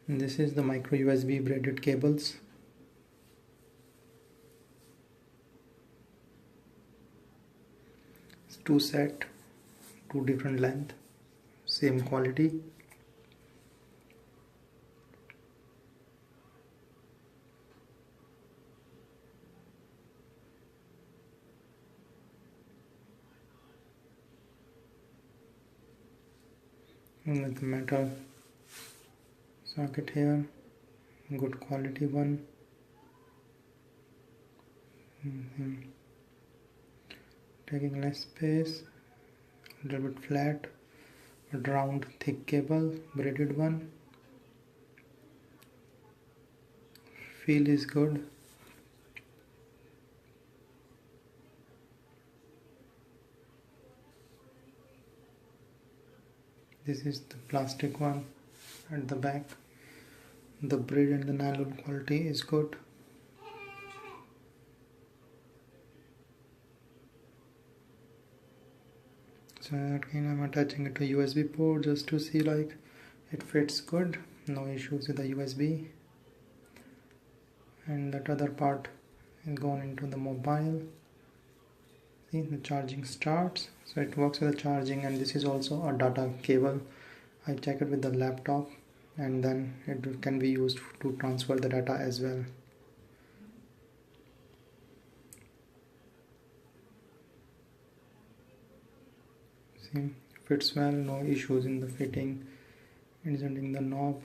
And this is the micro USB braided cables. It's two set, two different length, same quality. And with the metal socket here, good quality one. Taking less space, a little bit flat, but round thick cable, braided one. Feel is good. This is the plastic one at the back. The braid and the nylon quality is good. So again, I'm attaching it to USB port just to see like it fits good, no issues with the USB. And that other part is gone into the mobile. See, the charging starts, so it works with the charging, and this is also a data cable. I check it with the laptop, and then it can be used to transfer the data as well. See, fits well, no issues in the fitting. It isn't in the knob.